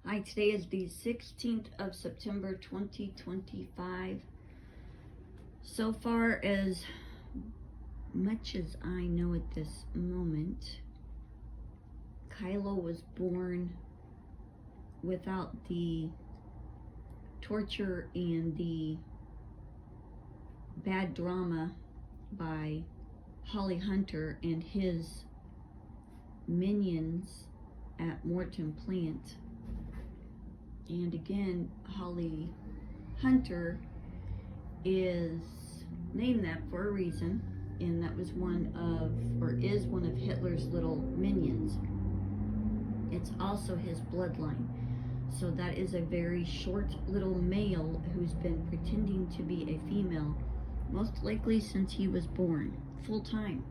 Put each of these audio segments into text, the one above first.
Hi, today is the 16th of September 2025. So far, as much as I know at this moment, Kylo was born without the torture and the bad drama by Holly Hunter and his minions at Morton Plant. And again, Holly Hunter is named that for a reason, and that was one of, or is one of, Hitler's little minions. It's also his bloodline. So that is a very short little male who's been pretending to be a female, most likely since he was born, full time,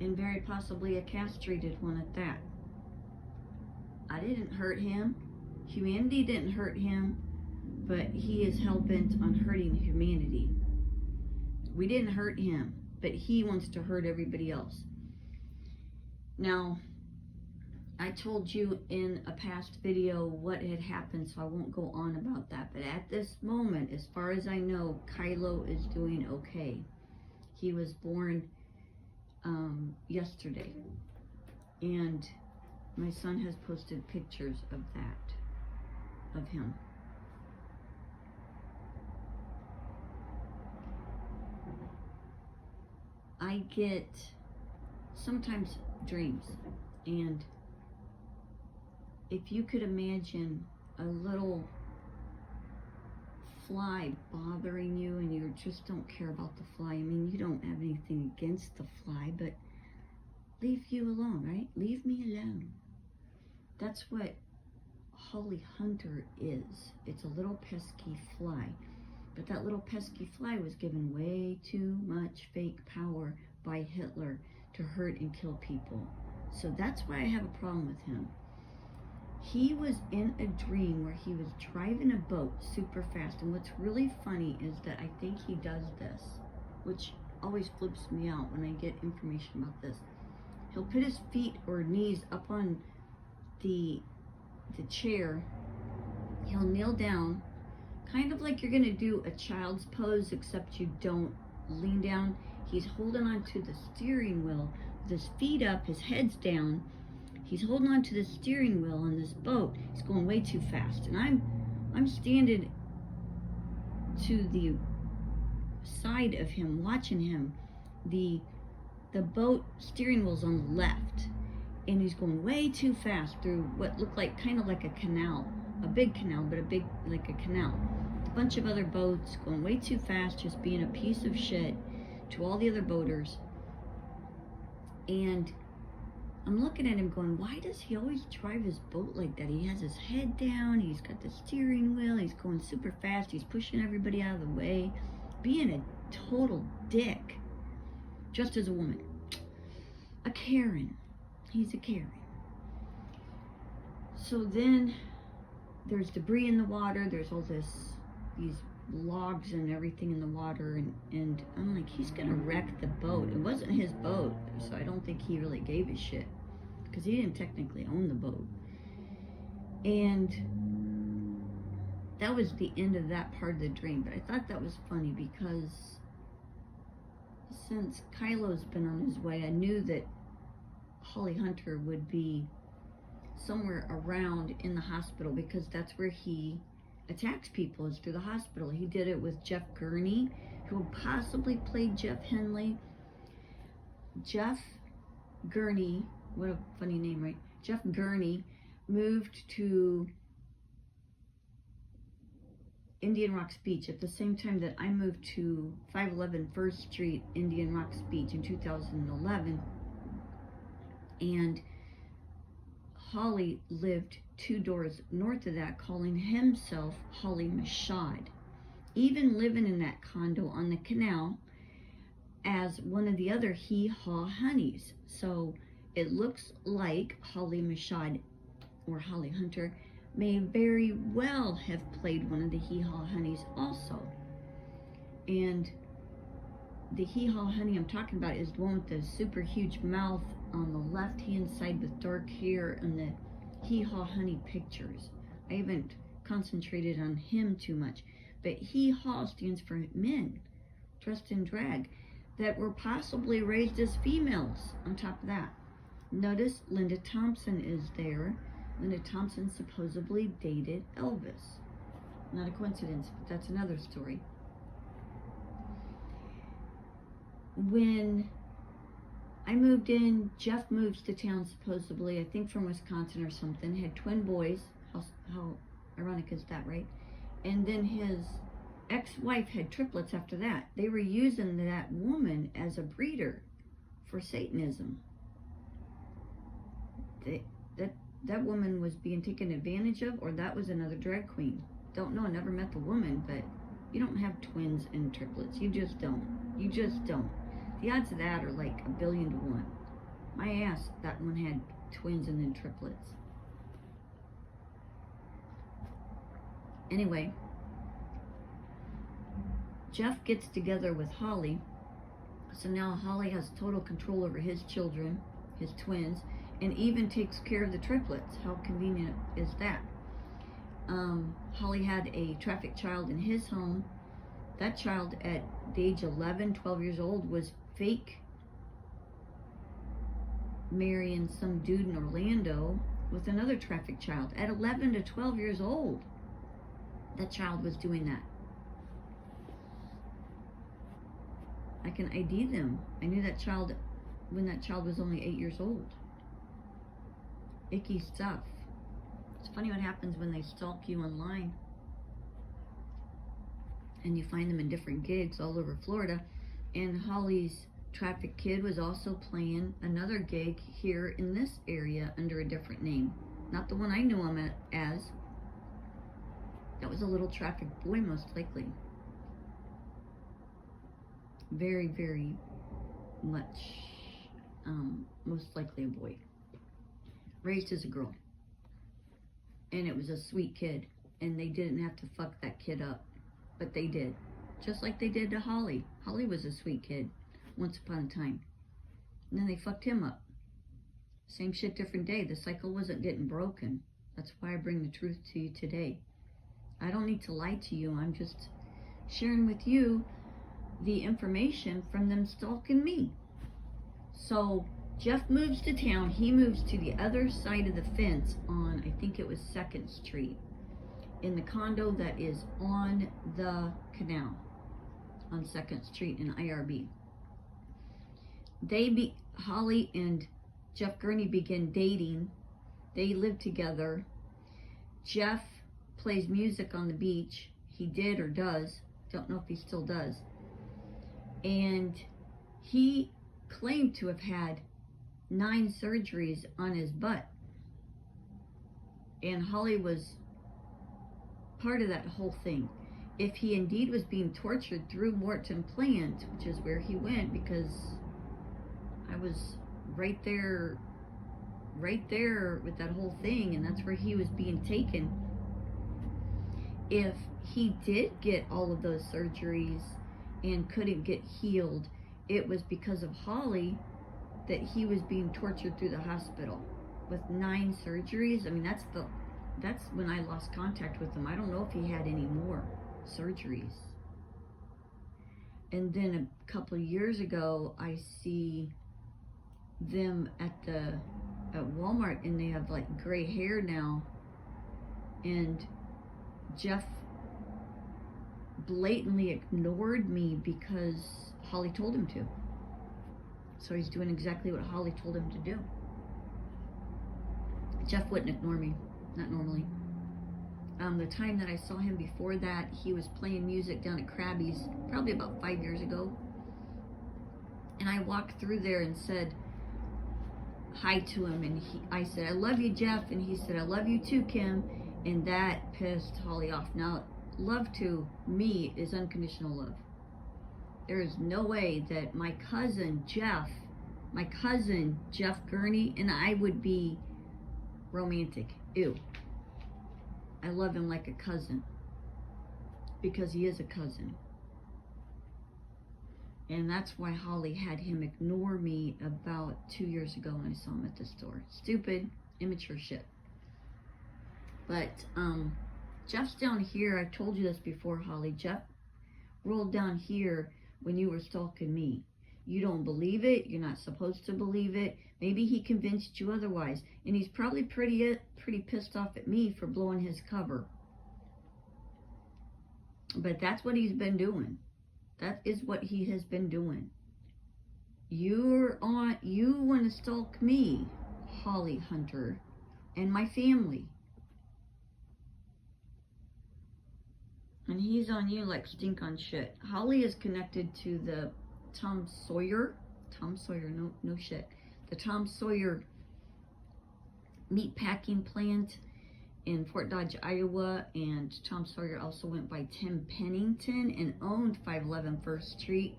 and very possibly a castrated one at that. I didn't hurt him. Humanity didn't hurt him, but he is hell-bent on hurting humanity. We didn't hurt him, but he wants to hurt everybody else. Now, I told you in a past video what had happened, so I won't go on about that. But at this moment, as far as I know, Kylo is doing okay. He was born yesterday, and my son has posted pictures of that, of him. I get sometimes dreams, and if you could imagine a little fly bothering you and you just don't care about the fly. I mean, you don't have anything against the fly, but leave you alone, right? Leave me alone. That's what Holly Hunter is. It's a little pesky fly. But that little pesky fly was given way too much fake power by Hitler to hurt and kill people. So that's why I have a problem with him. He was in a dream where he was driving a boat super fast. And what's really funny is that I think he does this, which always flips me out when I get information about this. He'll put his feet or knees up on the chair. He'll kneel down, kind of like you're going to do a child's pose, except you don't lean down. He's holding on to the steering wheel with his feet up, his head's down. He's holding on to the steering wheel on this boat. He's going way too fast. And I'm standing to the side of him, watching him. The boat steering wheel's on the left. And he's going way too fast through what looked like kind of like a canal. A big canal, but like a canal. A bunch of other boats going way too fast, just being a piece of shit to all the other boaters. And I'm looking at him going, why does he always drive his boat like that? He has his head down, he's got the steering wheel, he's going super fast, he's pushing everybody out of the way, being a total dick, just as a woman. A Karen. He's a Karen. So then there's debris in the water, there's all these logs and everything in the water, and I'm like, he's gonna wreck the boat. It wasn't his boat, so I don't think he really gave a shit, because he didn't technically own the boat. And that was the end of that part of the dream. But I thought that was funny, because since Kylo's been on his way, I knew that Holly Hunter would be somewhere around in the hospital, because that's where he attacks people, is through the hospital. He did it with Jeff Gurney, who possibly played Jeff Henley. Jeff Gurney, what a funny name, right? Jeff Gurney moved to Indian Rocks Beach at the same time that I moved to 511 First Street, Indian Rocks Beach in 2011. And Holly lived 2 doors north of that, calling himself Holly Mashad, even living in that condo on the canal as one of the other Hee Haw Honeys. So it looks like Holly Mashad, or Holly Hunter, may very well have played one of the Hee Haw Honeys also. And the Hee Haw Honey I'm talking about is the one with the super huge mouth on the left hand side with dark hair, and the Hee Haw Honey pictures. I haven't concentrated on him too much. But Hee Haw stands for men dressed in drag that were possibly raised as females on top of that. Notice Linda Thompson is there. Linda Thompson supposedly dated Elvis. Not a coincidence, but that's another story. When I moved in, Jeff moves to town supposedly, I think from Wisconsin or something, had twin boys. How ironic is that, right? And then his ex-wife had triplets after that. They were using that woman as a breeder for Satanism. That woman was being taken advantage of, or that was another drag queen. Don't know, I never met the woman, but you don't have twins and triplets. You just don't. You just don't. The odds of that are like 1,000,000,000 to 1. My ass, that one had twins and then triplets. Anyway, Jeff gets together with Holly. So now Holly has total control over his children, his twins, and even takes care of the triplets. How convenient is that? Holly had a trafficked child in his home. That child at the age 11, 12 years old was fake marrying some dude in Orlando with another trafficked child. At 11 to 12 years old, that child was doing that. I can ID them. I knew that child when that child was only 8 years old. Icky stuff. It's funny what happens when they stalk you online and you find them in different gigs all over Florida. And Holly's trafficked kid was also playing another gig here in this area under a different name. Not the one I knew him as. That was a little trafficked boy, most likely. Very, very much, most likely a boy. Raised as a girl. And it was a sweet kid. And they didn't have to fuck that kid up. But they did. Just like they did to Holly. Holly was a sweet kid once upon a time. And then they fucked him up. Same shit, different day. The cycle wasn't getting broken. That's why I bring the truth to you today. I don't need to lie to you. I'm just sharing with you the information from them stalking me. So Jeff moves to town. He moves to the other side of the fence on, I think it was 2nd Street, in the condo that is on the canal on 2nd Street in IRB. Holly and Jeff Gurney begin dating. They live together. Jeff plays music on the beach. He did or does. Don't know if he still does. And he claimed to have had 9 surgeries on his butt. And Holly was part of that whole thing. If he indeed was being tortured through Morton Plant, which is where he went, because I was right there with that whole thing, and that's where he was being taken. If he did get all of those surgeries and couldn't get healed, it was because of Holly that he was being tortured through the hospital with 9 surgeries. I mean, that's when I lost contact with him. I don't know if he had any more surgeries. And then a couple of years ago, I see them at Walmart, and they have like gray hair now. And Jeff blatantly ignored me because Holly told him to. So he's doing exactly what Holly told him to do. Jeff wouldn't ignore me, not normally. The time that I saw him before that, he was playing music down at Krabby's, probably about 5 years ago. And I walked through there and said hi to him, and I said, "I love you, Jeff," and he said, "I love you too, Kim," and that pissed Holly off. Now, love to me is unconditional love. There is no way that my cousin Jeff Gurney, and I would be romantic. Ew. I love him like a cousin, because he is a cousin. And that's why Holly had him ignore me about 2 years ago when I saw him at the store. Stupid, immature shit. But Jeff's down here. I've told you this before, Holly. Jeff rolled down here when you were stalking me. You don't believe it. You're not supposed to believe it. Maybe he convinced you otherwise. And he's probably pretty pissed off at me for blowing his cover. But that's what he's been doing. That is what he has been doing. You want to stalk me, Holly Hunter, and my family. And he's on you like stink on shit. Holly is connected to the Tom Sawyer, no shit. The Tom Sawyer meat packing plant in Fort Dodge, Iowa, and Tom Sawyer also went by Tim Pennington and owned 511 First Street,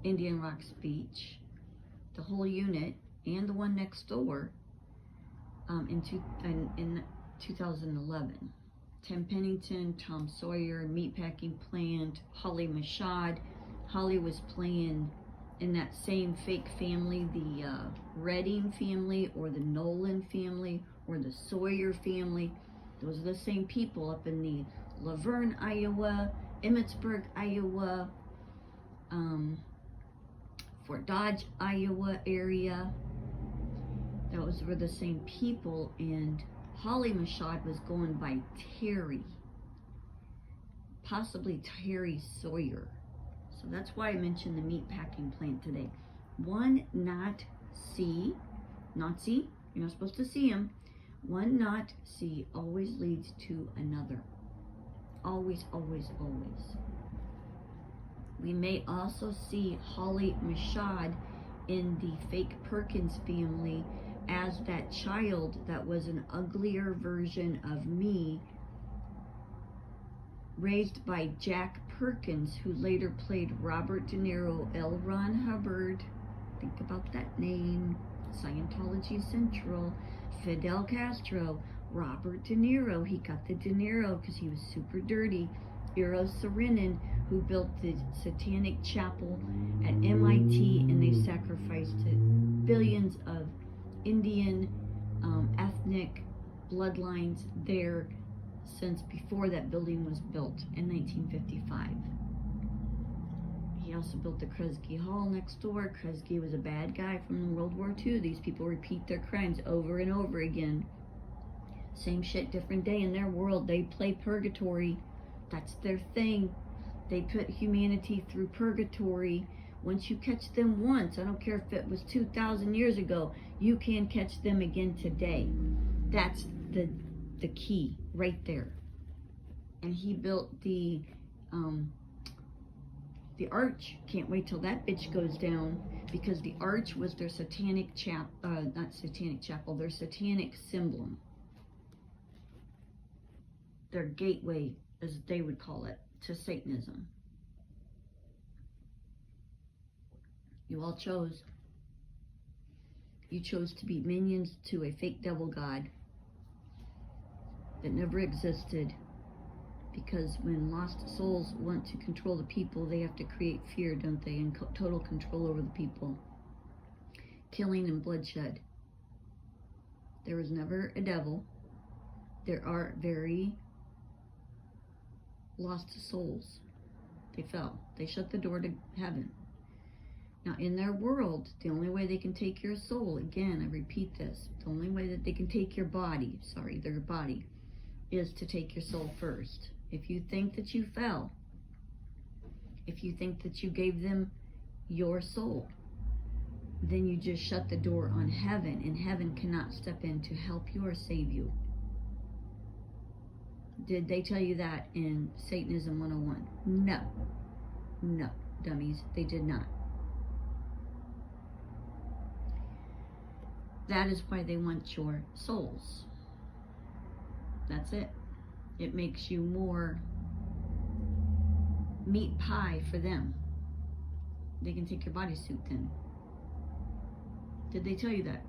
Indian Rocks Beach, the whole unit, and the one next door in 2011. Tim Pennington, Tom Sawyer, meatpacking plant, Holly Mashad. Holly was playing in that same fake family, the Redding family, or the Nolan family, or the Sawyer family. Those are the same people up in the Laverne, Iowa, Emmitsburg, Iowa, Fort Dodge, Iowa area. Those were the same people, and Holly Mashad was going by Terry, possibly Terry Sawyer. So that's why I mentioned the meatpacking plant today. One not see, you're not supposed to see him. One not see always leads to another. Always, always, always. We may also see Holly Mashad in the fake Perkins family as that child that was an uglier version of me, raised by Jack Perkins, who later played Robert De Niro, L. Ron Hubbard. Think about that name. Scientology Central. Fidel Castro. Robert De Niro. He got the De Niro because he was super dirty. Eero Saarinen, who built the Satanic Chapel at MIT, and they sacrificed billions of Indian ethnic bloodlines there since before that building was built in 1955. He also built the Kresge Hall next door. Kresge was a bad guy from World War II. These people repeat their crimes over and over again. Same shit, different day. In their world, they play purgatory. That's their thing. They put humanity through purgatory. Once you catch them once, I don't care if it was 2,000 years ago, you can catch them again today. That's the key right there. And he built the arch. Can't wait till that bitch goes down, because the arch was their satanic their satanic symbol. Their gateway, as they would call it, to Satanism. You all chose. You chose to be minions to a fake devil god that never existed, because when lost souls want to control the people, they have to create fear, don't they, and total control over the people. Killing and bloodshed. There was never a devil. There are very lost souls. They fell. They shut the door to heaven. Now, in their world, the only way they can take your soul, again, I repeat this, the only way that they can take your body, their body, is to take your soul first. If you think that you fell, if you think that you gave them your soul, then you just shut the door on heaven, and heaven cannot step in to help you or save you. Did they tell you that in Satanism 101? No. No, dummies, they did not. That is why they want your souls. That's it. It makes you more meat pie for them. They can take your bodysuit then. Did they tell you that?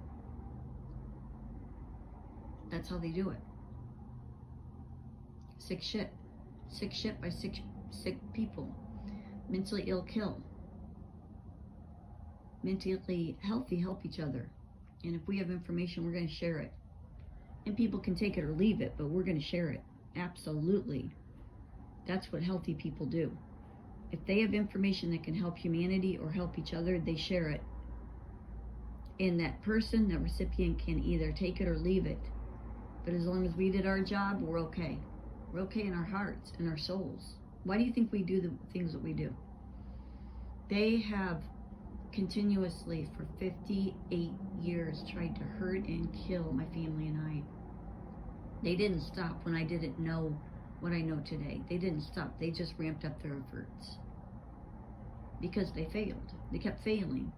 That's how they do it. Sick shit. Sick shit by sick people. Mentally ill kill. Mentally healthy help each other. And if we have information, we're going to share it. And people can take it or leave it, but we're going to share it. Absolutely. That's what healthy people do. If they have information that can help humanity or help each other, they share it. And that person, that recipient, can either take it or leave it. But as long as we did our job, we're okay. We're okay in our hearts and our souls. Why do you think we do the things that we do? They have continuously for 58 years tried to hurt and kill my family and I. They didn't stop when I didn't know what I know today. They didn't stop. They just ramped up their efforts. Because they failed. They kept failing.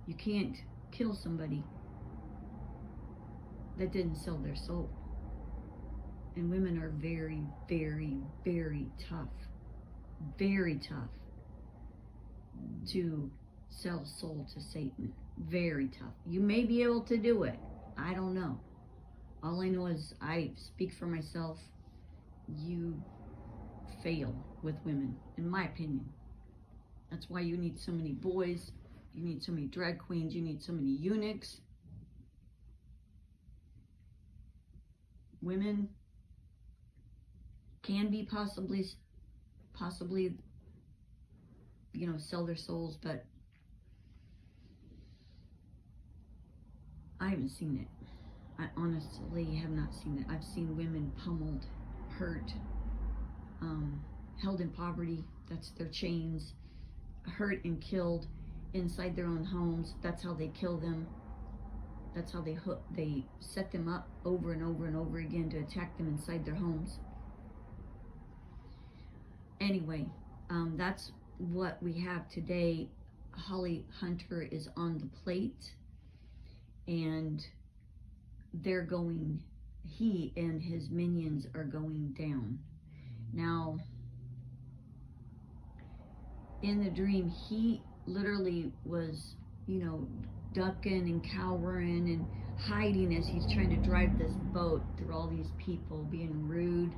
You can't kill somebody that didn't sell their soul. And women are very, very, very tough. Very tough to sell soul to Satan. Very tough. You may be able to do it. I don't know. All I know is I speak for myself. You fail with women, in my opinion. That's why you need so many boys. You need so many drag queens. You need so many eunuchs. Women can be possibly, sell their souls, but I haven't seen it. I honestly have not seen it. I've seen women pummeled, hurt, held in poverty. That's their chains. Hurt and killed inside their own homes. That's how they kill them. That's how they set them up over and over and over again to attack them inside their homes. Anyway, that's what we have today. Holly Hunter is on the plate, and he and his minions are going down. Now, in the dream, he literally was, ducking and cowering and hiding as he's trying to drive this boat through all these people, being rude,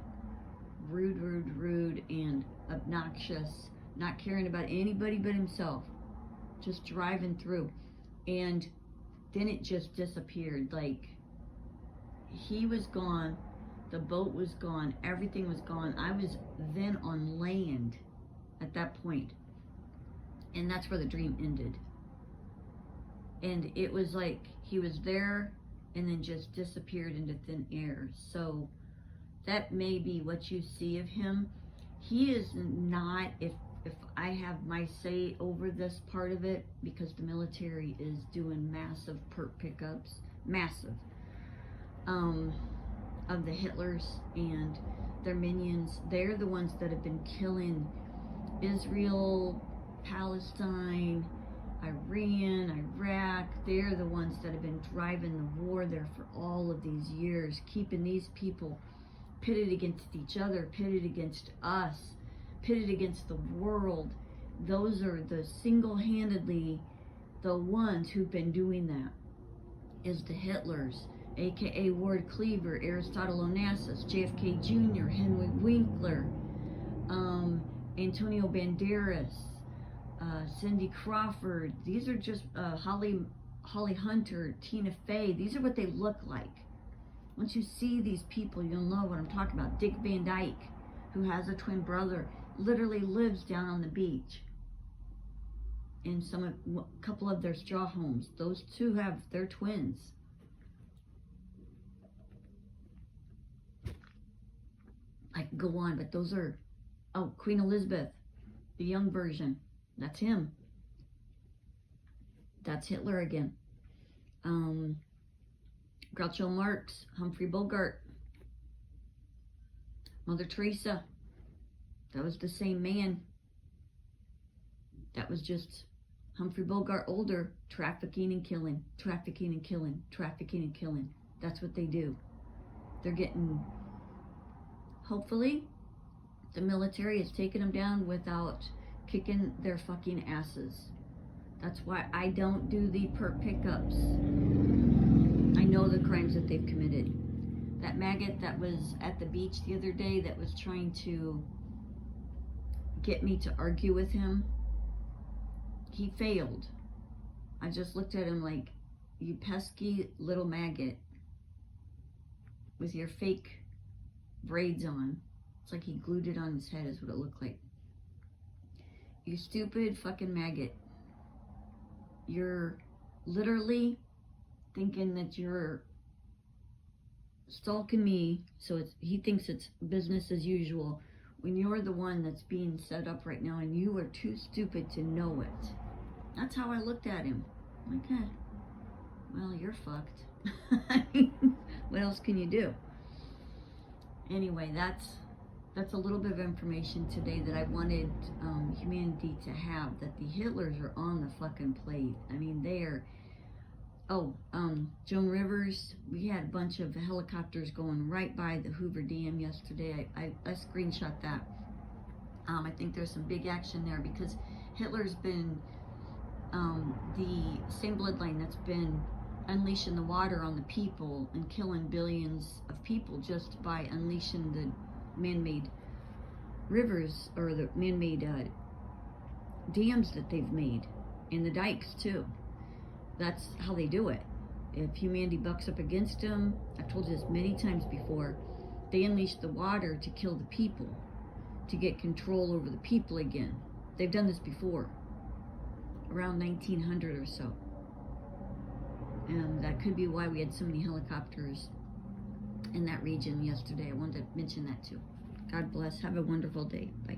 and obnoxious, not caring about anybody but himself, just driving through. And then it just disappeared. Like, he was gone, the boat was gone, everything was gone. I was then on land at that point, and that's where the dream ended. And it was like he was there and then just disappeared into thin air. So that may be what you see of him. He is not, if I have my say over this part of it, because the military is doing massive perp pickups, massive, of the Hitlers and their minions. They're the ones that have been killing Israel, Palestine, Iran, Iraq. They're the ones that have been driving the war there for all of these years, keeping these people pitted against each other, pitted against us, pitted against the world. Those are the single-handedly the ones who've been doing that, is the Hitlers, aka Ward Cleaver, Aristotle Onassis, JFK Jr., Henry Winkler, Antonio Banderas, Cindy Crawford. These are just Holly Hunter, Tina Fey. These are what they look like. Once you see these people, you'll know what I'm talking about. Dick Van Dyke, who has a twin brother, literally lives down on the beach in a couple of their straw homes. Those two have their twins. I can go on, but those are, Queen Elizabeth, the young version. That's him. That's Hitler again. Groucho Marx, Humphrey Bogart, Mother Teresa. That was the same man. That was just Humphrey Bogart older, trafficking and killing, trafficking and killing, trafficking and killing. That's what they do. They're getting, hopefully, the military has taken them down without kicking their fucking asses. That's why I don't do the perp pickups. I know the crimes that they've committed. That maggot that was at the beach the other day that was trying to get me to argue with him, he failed. I just looked at him like, you pesky little maggot. with your fake braids on. It's like he glued it on his head is what it looked like. You stupid fucking maggot. You're literally thinking that you're stalking me, so he thinks it's business as usual, when you're the one that's being set up right now and you are too stupid to know it. That's how I looked at him. Okay, well, you're fucked. I mean, what else can you do? Anyway, that's a little bit of information today that I wanted humanity to have, that the Hitlers are on the fucking plate. I mean, they are. Oh, Joan Rivers, we had a bunch of helicopters going right by the Hoover Dam yesterday. I screenshot that. I think there's some big action there because Hitler's been the same bloodline that's been unleashing the water on the people and killing billions of people just by unleashing the man-made rivers, or the man-made dams that they've made, and the dikes too. That's how they do it. If humanity bucks up against them, I've told you this many times before, they unleash the water to kill the people, to get control over the people again. They've done this before, around 1900 or so. And that could be why we had so many helicopters in that region yesterday. I wanted to mention that too. God bless. Have a wonderful day. Bye.